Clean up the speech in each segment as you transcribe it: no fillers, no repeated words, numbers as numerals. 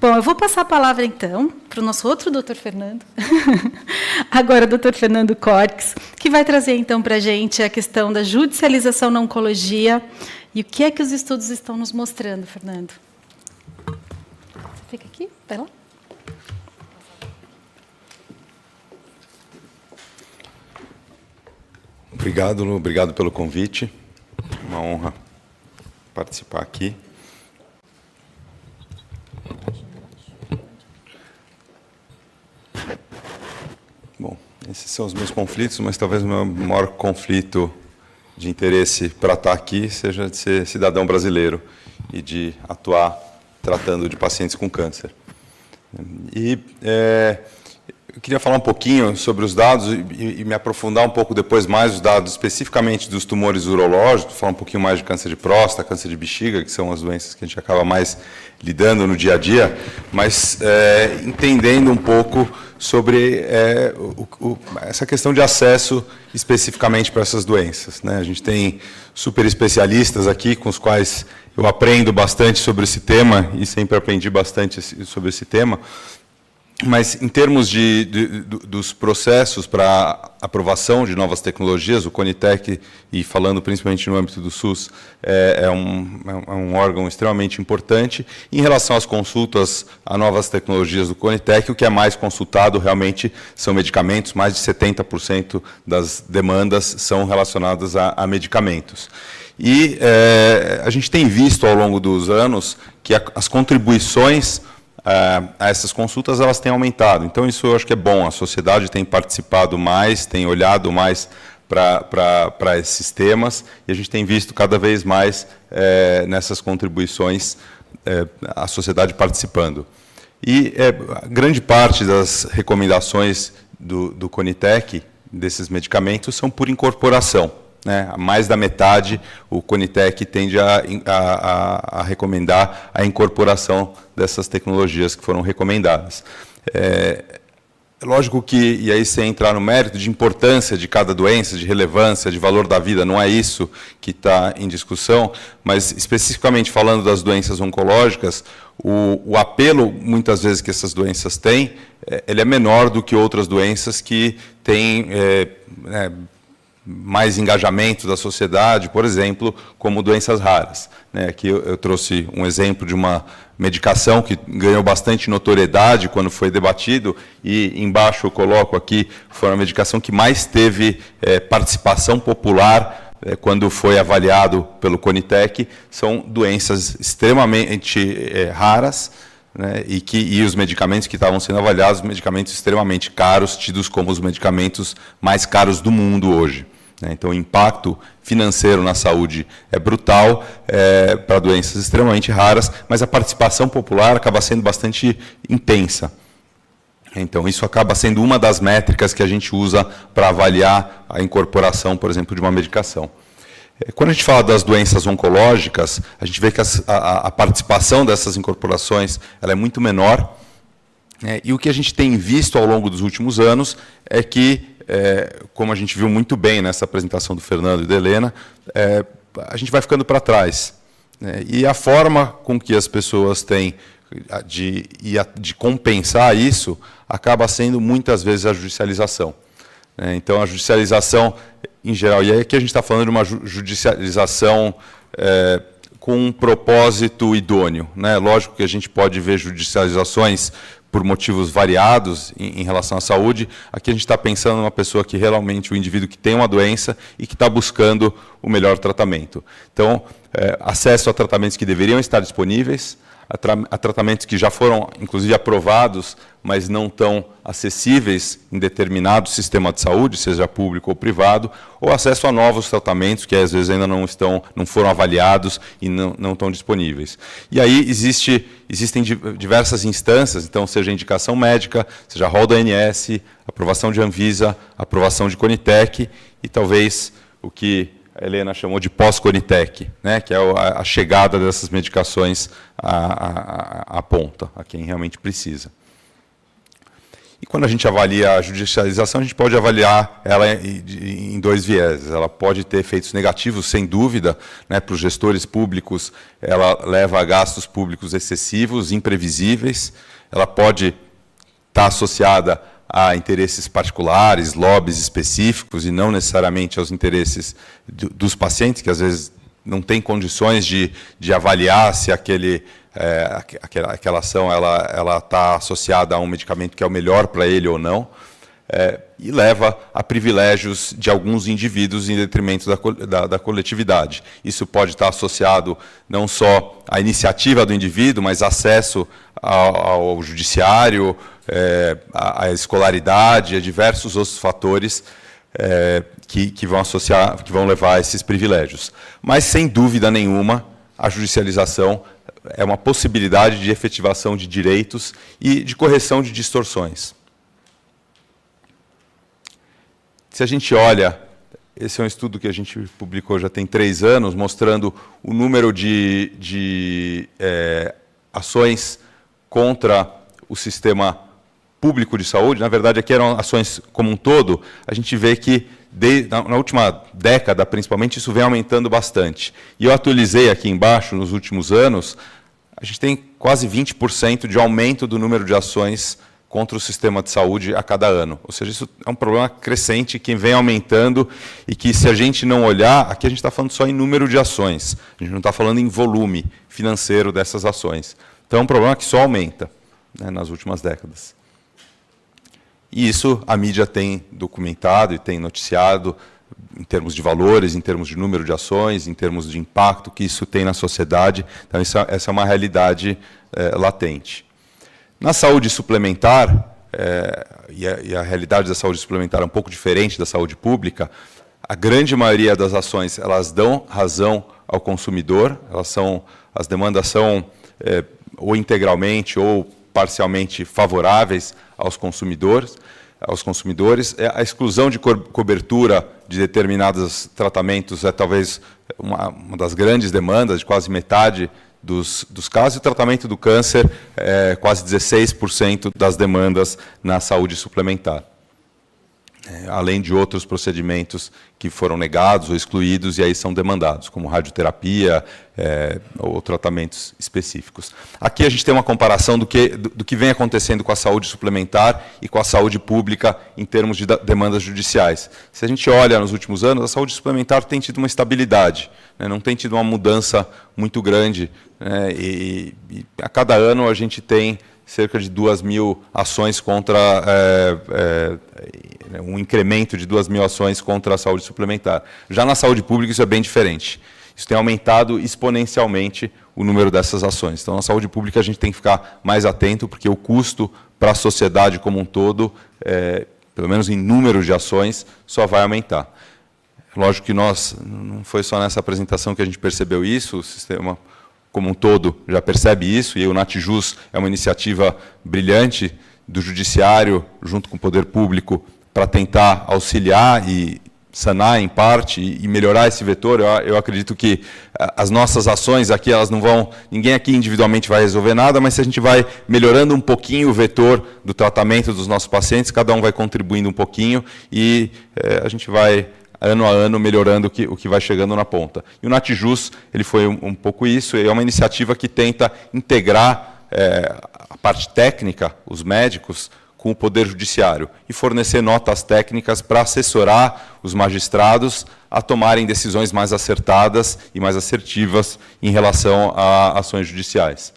Bom, eu vou passar a palavra, então, para o nosso outro doutor Fernando, agora o doutor Fernando Corques, que vai trazer, então, para a gente a questão da judicialização na oncologia e o que é que os estudos estão nos mostrando, Fernando. Você fica aqui? Vai lá. Obrigado, Lu. Obrigado pelo convite. Uma honra participar aqui. Bom, esses são os meus conflitos, mas talvez o meu maior conflito de interesse para estar aqui seja de ser cidadão brasileiro e de atuar tratando de pacientes com câncer. E eu queria falar um pouquinho sobre os dados e me aprofundar um pouco depois mais os dados especificamente dos tumores urológicos, falar um pouquinho mais de câncer de próstata, câncer de bexiga, que são as doenças que a gente acaba mais lidando no dia a dia, mas entendendo um pouco sobre essa questão de acesso especificamente para essas doenças, né? A gente tem super especialistas aqui com os quais eu aprendo bastante sobre esse tema e sempre aprendi bastante sobre esse tema. Mas, em termos dos processos para aprovação de novas tecnologias, o CONITEC, e falando principalmente no âmbito do SUS, é um órgão extremamente importante. Em relação às consultas a novas tecnologias do CONITEC, o que é mais consultado realmente são medicamentos, mais de 70% das demandas são relacionadas a medicamentos. E a gente tem visto, ao longo dos anos, que as contribuições a essas consultas elas têm aumentado. Então, isso eu acho que é bom. A sociedade tem participado mais, tem olhado mais para esses temas, e a gente tem visto cada vez mais nessas contribuições a sociedade participando. E grande parte das recomendações do CONITEC, desses medicamentos, são por incorporação. Né? Mais da metade, o CONITEC tende a recomendar a incorporação dessas tecnologias que foram recomendadas. Lógico que, e aí você entrar no mérito de importância de cada doença, de relevância, de valor da vida, não é isso que está em discussão, mas especificamente falando das doenças oncológicas, o apelo, muitas vezes, que essas doenças têm, ele é menor do que outras doenças que têm mais engajamento da sociedade, por exemplo, como doenças raras. Aqui eu trouxe um exemplo de uma medicação que ganhou bastante notoriedade quando foi debatido, e embaixo eu coloco aqui, foi uma medicação que mais teve participação popular quando foi avaliado pelo CONITEC. São doenças extremamente raras, né, e os medicamentos que estavam sendo avaliados, medicamentos extremamente caros, tidos como os medicamentos mais caros do mundo hoje. Então, o impacto financeiro na saúde é brutal para doenças extremamente raras, mas a participação popular acaba sendo bastante intensa. Então, isso acaba sendo uma das métricas que a gente usa para avaliar a incorporação, por exemplo, de uma medicação. Quando a gente fala das doenças oncológicas, a gente vê que a participação dessas incorporações ela é muito menor, e o que a gente tem visto ao longo dos últimos anos é que, como a gente viu muito bem nessa apresentação do Fernando e da Helena, a gente vai ficando para trás. E a forma com que as pessoas têm de compensar isso acaba sendo, muitas vezes, a judicialização. Então, a judicialização, em geral, e aí aqui a gente está falando de uma judicialização com um propósito idôneo. Lógico que a gente pode ver judicializações por motivos variados em relação à saúde. Aqui a gente está pensando numa pessoa que realmente, o indivíduo que tem uma doença e que está buscando o melhor tratamento. Então, acesso a tratamentos que deveriam estar disponíveis, a tratamentos que já foram, inclusive, aprovados, mas não tão acessíveis em determinado sistema de saúde, seja público ou privado, ou acesso a novos tratamentos que, às vezes, ainda não foram avaliados e não estão disponíveis. E aí existem diversas instâncias, então, seja indicação médica, seja rol da ANS, aprovação de Anvisa, aprovação de CONITEC, e talvez o que a Helena chamou de pós-CONITEC, que é a chegada dessas medicações à ponta, a quem realmente precisa. E quando a gente avalia a judicialização, a gente pode avaliar ela em dois vieses. Ela pode ter efeitos negativos, sem dúvida, né, para os gestores públicos. Ela leva a gastos públicos excessivos, imprevisíveis. Ela pode estar associada a interesses particulares, lobbies específicos, e não necessariamente aos interesses dos pacientes, que às vezes não têm condições de avaliar se aquela ação ela está associada a um medicamento que é o melhor para ele ou não, e leva a privilégios de alguns indivíduos em detrimento da coletividade. Isso pode estar associado não só à iniciativa do indivíduo, mas acesso ao judiciário, à escolaridade, a diversos outros fatores que vão levar a esses privilégios. Mas, sem dúvida nenhuma, a judicialização é uma possibilidade de efetivação de direitos e de correção de distorções. Se a gente olha, esse é um estudo que a gente publicou já tem 3 anos, mostrando o número de ações contra o sistema público de saúde. Na verdade, aqui eram ações como um todo. A gente vê que, na última década, principalmente, isso vem aumentando bastante. E eu atualizei aqui embaixo, nos últimos anos, a gente tem quase 20% de aumento do número de ações contra o sistema de saúde a cada ano. Ou seja, isso é um problema crescente que vem aumentando e que, se a gente não olhar, aqui a gente está falando só em número de ações, a gente não está falando em volume financeiro dessas ações. Então, é um problema que só aumenta, né, nas últimas décadas. E isso a mídia tem documentado e tem noticiado em termos de valores, em termos de número de ações, em termos de impacto que isso tem na sociedade. Então, essa é uma realidade latente. Na saúde suplementar, e a realidade da saúde suplementar é um pouco diferente da saúde pública, a grande maioria das ações elas dão razão ao consumidor, as demandas são ou integralmente ou parcialmente favoráveis aos consumidores. A exclusão de cobertura de determinados tratamentos é talvez uma das grandes demandas, de quase metade dos casos, e o tratamento do câncer é quase 16% das demandas na saúde suplementar. Além de outros procedimentos que foram negados ou excluídos e aí são demandados, como radioterapia ou tratamentos específicos. Aqui a gente tem uma comparação do que vem acontecendo com a saúde suplementar e com a saúde pública em termos de demandas judiciais. Se a gente olha nos últimos anos, a saúde suplementar tem tido uma estabilidade, né, não tem tido uma mudança muito grande, né, e a cada ano a gente tem cerca de 2.000 ações contra um incremento de 2.000 ações contra a saúde suplementar. Já na saúde pública isso é bem diferente. Isso tem aumentado exponencialmente o número dessas ações. Então, na saúde pública a gente tem que ficar mais atento, porque o custo para a sociedade como um todo, pelo menos em número de ações, só vai aumentar. Lógico que não foi só nessa apresentação que a gente percebeu isso, o sistema como um todo já percebe isso, e o Natijus é uma iniciativa brilhante do Judiciário, junto com o Poder Público, para tentar auxiliar e sanar, em parte, e melhorar esse vetor. Eu acredito que as nossas ações aqui, elas não vão... Ninguém aqui individualmente vai resolver nada, mas se a gente vai melhorando um pouquinho o vetor do tratamento dos nossos pacientes, cada um vai contribuindo um pouquinho, e a gente vai... ano a ano, melhorando o que vai chegando na ponta. E o Natijus, ele foi um pouco isso, é uma iniciativa que tenta integrar a parte técnica, os médicos, com o Poder Judiciário, e fornecer notas técnicas para assessorar os magistrados a tomarem decisões mais acertadas e mais assertivas em relação a ações judiciais.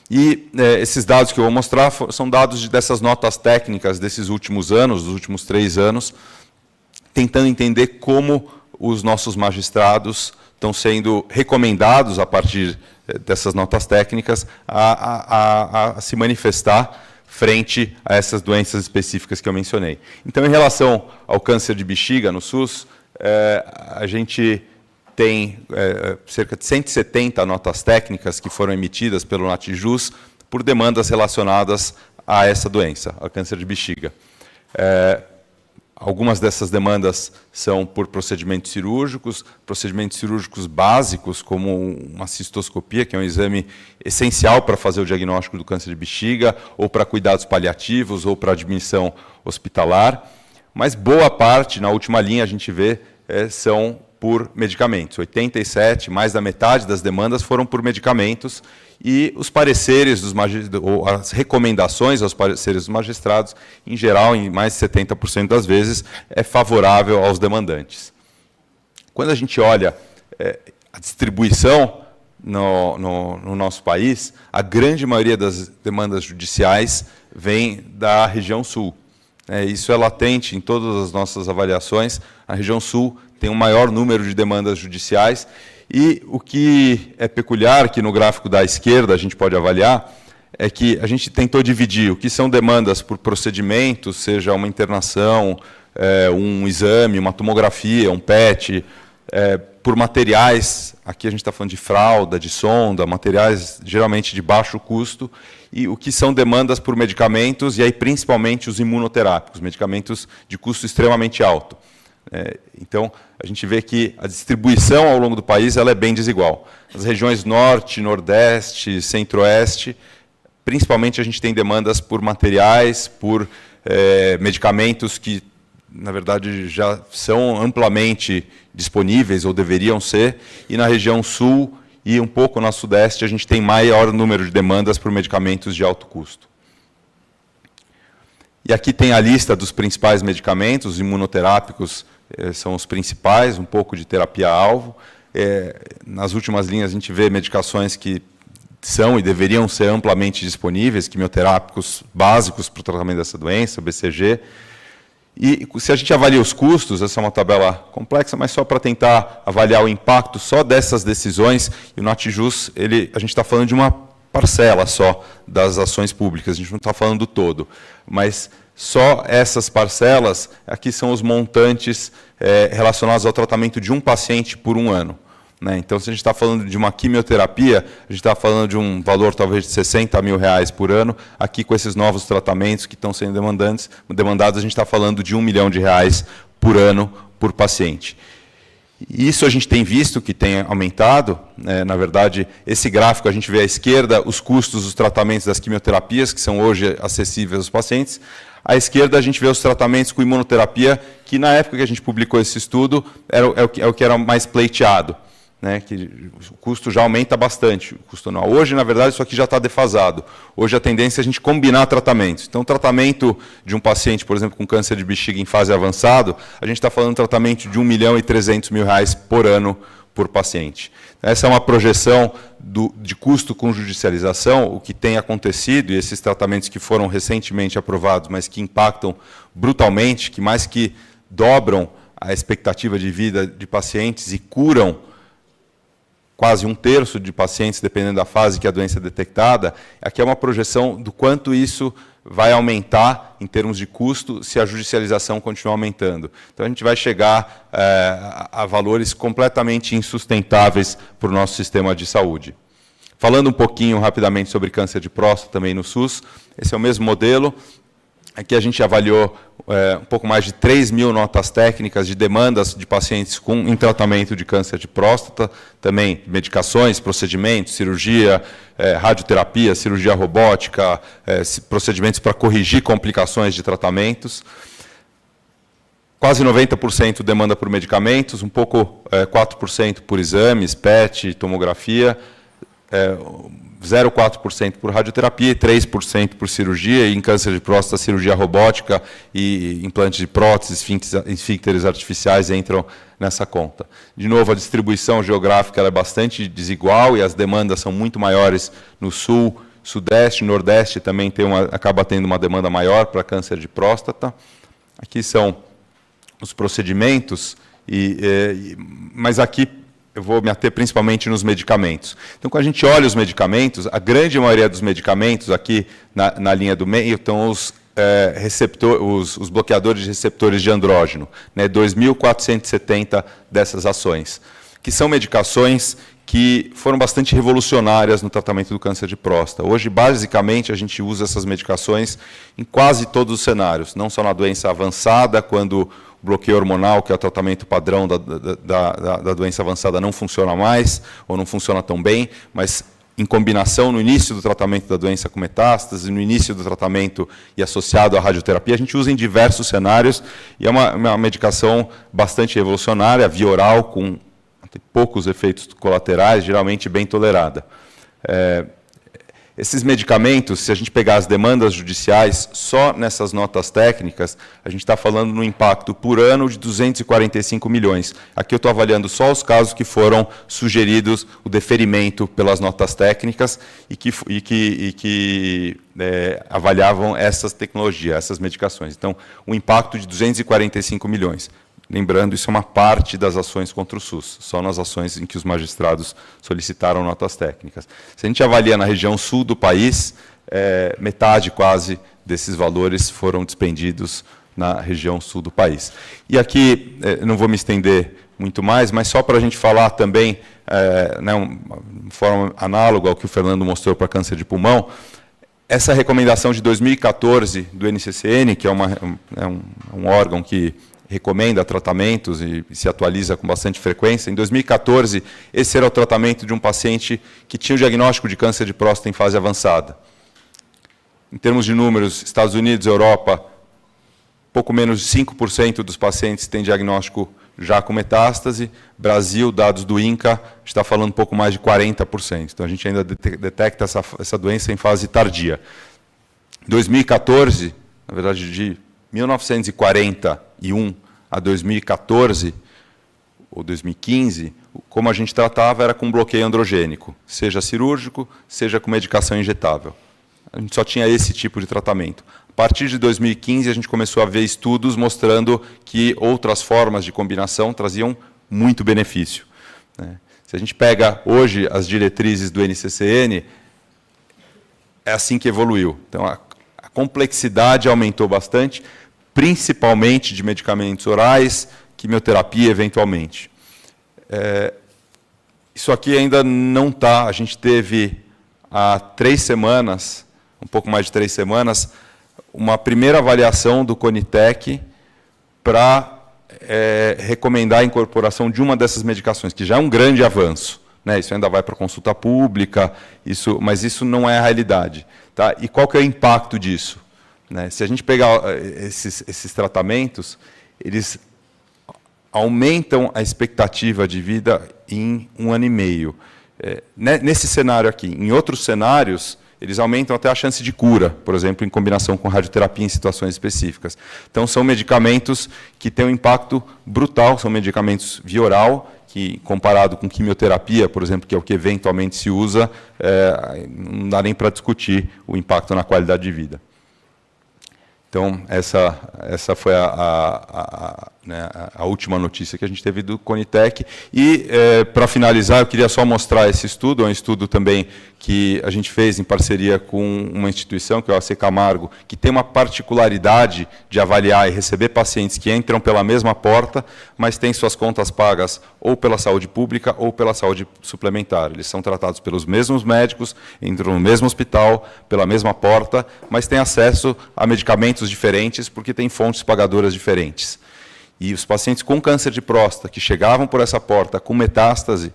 E esses dados que eu vou mostrar são dados dessas notas técnicas desses últimos anos, dos últimos 3 anos, tentando entender como os nossos magistrados estão sendo recomendados, a partir dessas notas técnicas, a se manifestar frente a essas doenças específicas que eu mencionei. Então, em relação ao câncer de bexiga no SUS, a gente tem cerca de 170 notas técnicas que foram emitidas pelo Natijus por demandas relacionadas a essa doença, ao câncer de bexiga. Algumas dessas demandas são por procedimentos cirúrgicos básicos, como uma cistoscopia, que é um exame essencial para fazer o diagnóstico do câncer de bexiga, ou para cuidados paliativos, ou para admissão hospitalar. Mas boa parte, na última linha, a gente vê, são por medicamentos. 87%, mais da metade das demandas foram por medicamentos, e os pareceres, ou as recomendações aos pareceres dos magistrados, em geral, em mais de 70% das vezes, é favorável aos demandantes. Quando a gente olha a distribuição no nosso país, a grande maioria das demandas judiciais vem da região sul. Isso é latente em todas as nossas avaliações. A região sul tem um maior número de demandas judiciais, e o que é peculiar, que no gráfico da esquerda a gente pode avaliar, é que a gente tentou dividir o que são demandas por procedimentos, seja uma internação, um exame, uma tomografia, um PET, por materiais, aqui a gente está falando de fralda, de sonda, materiais geralmente de baixo custo, e o que são demandas por medicamentos, e aí principalmente os imunoterápicos, medicamentos de custo extremamente alto. Então, a gente vê que a distribuição ao longo do país ela é bem desigual. As regiões norte, nordeste, centro-oeste, principalmente a gente tem demandas por materiais, por medicamentos que, na verdade, já são amplamente disponíveis, ou deveriam ser, e na região sul e um pouco na sudeste a gente tem maior número de demandas por medicamentos de alto custo. E aqui tem a lista dos principais medicamentos, os imunoterápicos são os principais, um pouco de terapia-alvo. Nas últimas linhas a gente vê medicações que são e deveriam ser amplamente disponíveis, quimioterápicos básicos para o tratamento dessa doença, BCG. E se a gente avalia os custos, essa é uma tabela complexa, mas só para tentar avaliar o impacto só dessas decisões, e o Notjus, a gente está falando de uma parcela só das ações públicas, a gente não está falando do todo, mas só essas parcelas, aqui são os montantes relacionados ao tratamento de um paciente por um ano. Então, se a gente está falando de uma quimioterapia, a gente está falando de um valor talvez de R$60 mil por ano. Aqui, com esses novos tratamentos que estão sendo demandados, a gente está falando de R$1 milhão por ano por paciente. Isso a gente tem visto que tem aumentado. Na verdade, esse gráfico a gente vê à esquerda os custos dos tratamentos das quimioterapias, que são hoje acessíveis aos pacientes. À esquerda, a gente vê os tratamentos com imunoterapia, que na época que a gente publicou esse estudo, é o que era mais pleiteado. Que o custo já aumenta bastante. O custo anual. Hoje, na verdade, isso aqui já está defasado. Hoje a tendência é a gente combinar tratamentos. Então, o tratamento de um paciente, por exemplo, com câncer de bexiga em fase avançada, a gente está falando de tratamento de R$1 milhão e 300 mil por ano por paciente. Essa é uma projeção de custo com judicialização, o que tem acontecido, e esses tratamentos que foram recentemente aprovados, mas que impactam brutalmente, que mais que dobram a expectativa de vida de pacientes e curam quase 1/3 de pacientes, dependendo da fase que a doença é detectada. Aqui é uma projeção do quanto isso vai aumentar em termos de custo se a judicialização continuar aumentando. Então, a gente vai chegar a valores completamente insustentáveis para o nosso sistema de saúde. Falando um pouquinho rapidamente sobre câncer de próstata também no SUS, esse é o mesmo modelo. Aqui a gente avaliou um pouco mais de 3 mil notas técnicas de demandas de pacientes em tratamento de câncer de próstata, também medicações, procedimentos, cirurgia, radioterapia, cirurgia robótica, procedimentos para corrigir complicações de tratamentos. Quase 90% demanda por medicamentos, um pouco 4% por exames, PET, tomografia, 0,4% por radioterapia e 3% por cirurgia, e em câncer de próstata, cirurgia robótica e implantes de próteses, esfíncteres artificiais entram nessa conta. De novo, a distribuição geográfica ela é bastante desigual e as demandas são muito maiores no sul, sudeste, nordeste também acaba tendo uma demanda maior para câncer de próstata. Aqui são os procedimentos, mas aqui eu vou me ater principalmente nos medicamentos. Então, quando a gente olha os medicamentos, a grande maioria dos medicamentos, aqui na linha do meio, estão os bloqueadores de receptores de andrógeno, 2.470 dessas ações, que são medicações que foram bastante revolucionárias no tratamento do câncer de próstata. Hoje, basicamente, a gente usa essas medicações em quase todos os cenários, não só na doença avançada, quando o bloqueio hormonal, que é o tratamento padrão da doença avançada, não funciona mais, ou não funciona tão bem, mas em combinação no início do tratamento da doença com metástase, no início do tratamento e associado à radioterapia, a gente usa em diversos cenários, e é uma medicação bastante revolucionária, via oral, com poucos efeitos colaterais, geralmente bem tolerada. Esses medicamentos, se a gente pegar as demandas judiciais, só nessas notas técnicas, a gente está falando no impacto por ano de 245 milhões. Aqui eu estou avaliando só os casos que foram sugeridos o deferimento pelas notas técnicas e que avaliavam essas tecnologias, essas medicações. Então, um impacto de 245 milhões. Lembrando, isso é uma parte das ações contra o SUS, só nas ações em que os magistrados solicitaram notas técnicas. Se a gente avalia na região sul do país, metade quase desses valores foram dispendidos na região sul do país. E aqui, não vou me estender muito mais, mas só para a gente falar também, de forma análoga ao que o Fernando mostrou para câncer de pulmão, essa recomendação de 2014 do NCCN, que é um órgão que recomenda tratamentos e se atualiza com bastante frequência. Em 2014, esse era o tratamento de um paciente que tinha o diagnóstico de câncer de próstata em fase avançada. Em termos de números, Estados Unidos, Europa, pouco menos de 5% dos pacientes têm diagnóstico já com metástase. Brasil, dados do INCA, está falando um pouco mais de 40%. Então, a gente ainda detecta essa doença em fase tardia. Em 2014, na verdade, de 1941 a 2014, ou 2015, como a gente tratava era com bloqueio androgênico, seja cirúrgico, seja com medicação injetável. A gente só tinha esse tipo de tratamento. A partir de 2015, a gente começou a ver estudos mostrando que outras formas de combinação traziam muito benefício. Se a gente pega hoje as diretrizes do NCCN, é assim que evoluiu. Então, a complexidade aumentou bastante, principalmente de medicamentos orais, quimioterapia, eventualmente. Isso aqui ainda não está. A gente teve, há 3 semanas, um pouco mais de 3 semanas, uma primeira avaliação do CONITEC para recomendar a incorporação de uma dessas medicações, que já é um grande avanço. Isso ainda vai para consulta pública, mas isso não é a realidade. Tá? E qual que é o impacto disso? Se a gente pegar esses tratamentos, eles aumentam a expectativa de vida em 1 ano e meio. Nesse cenário aqui, em outros cenários, eles aumentam até a chance de cura, por exemplo, em combinação com radioterapia em situações específicas. Então, são medicamentos que têm um impacto brutal, são medicamentos via oral, que, comparado com quimioterapia, por exemplo, que é o que eventualmente se usa, não dá nem para discutir o impacto na qualidade de vida. Então, essa foi a última notícia que a gente teve do CONITEC. E, para finalizar, eu queria só mostrar esse estudo. É um estudo também que a gente fez em parceria com uma instituição, que é o AC Camargo, que tem uma particularidade de avaliar e receber pacientes que entram pela mesma porta, mas têm suas contas pagas ou pela saúde pública ou pela saúde suplementar. Eles são tratados pelos mesmos médicos, entram no mesmo hospital, pela mesma porta, mas têm acesso a medicamentos diferentes porque têm fontes pagadoras diferentes. E os pacientes com câncer de próstata que chegavam por essa porta com metástase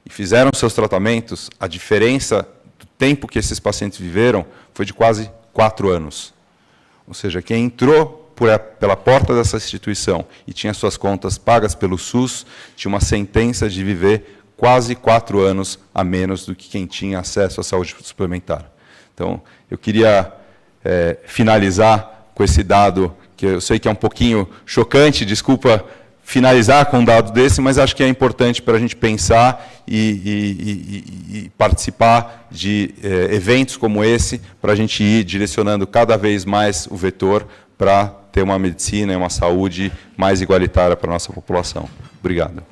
e fizeram seus tratamentos, a diferença do tempo que esses pacientes viveram foi de quase 4 anos. Ou seja, quem entrou pela porta dessa instituição e tinha suas contas pagas pelo SUS, tinha uma sentença de viver quase 4 anos a menos do que quem tinha acesso à saúde suplementar. Então, eu queria finalizar com esse dado, que eu sei que é um pouquinho chocante, desculpa finalizar com um dado desse, mas acho que é importante para a gente pensar e participar de eventos como esse, para a gente ir direcionando cada vez mais o vetor para ter uma medicina e uma saúde mais igualitária para a nossa população. Obrigado.